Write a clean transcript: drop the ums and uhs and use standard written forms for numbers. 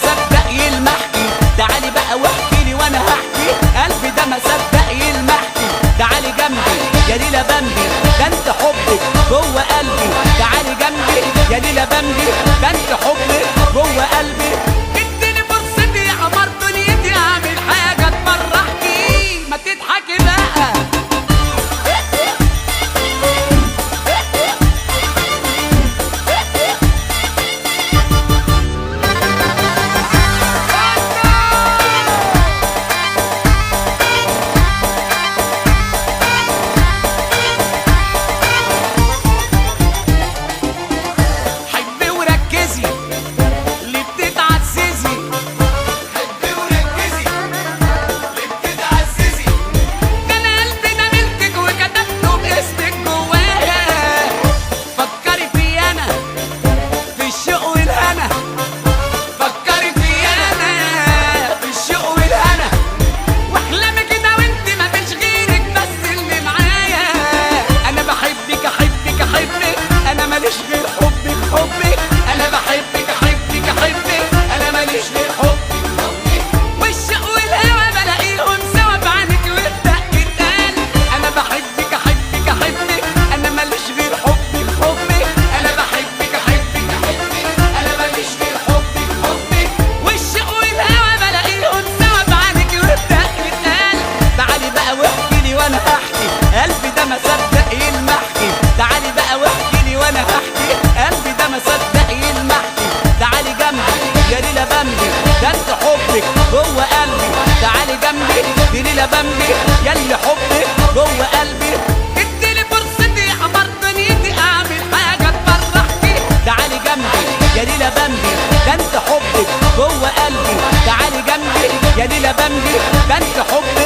صدق يلمحكي، تعالي بقى واحكي لي وانا هحكي. قلبي ده ما صدق يلمحكي، تعالي جنبي يا ليلى بمبي، ده انت حبك جوه قلبي. تعالي جنبي يا ليلى بمبي، ده انت حبك جوه قلبي. اديني فرصتي يا قمر دنيتي، اعمل حاجه تفرحكي، ما تضحكي بقى. قلبي ده ما صدق يلمحكي، تعالي بقى واحكي لي وانا هحكي. قلبي ده ما صدق يلمحكي، تعالي جنبي يا ليلى بمبي، ده انت حبك جوه قلبي. تعالي جنبي يا ليلى بمبي، ياللي حبك جوه قلبي. اديني فرصتي يا قمر دنيتي، اعمل حاجه تفرحكي. تعالي جنبي يا ليلى بمبي، ده انت حبك جوه قلبي. تعالي جنبي يا ليلى بمبي، ده انت حبك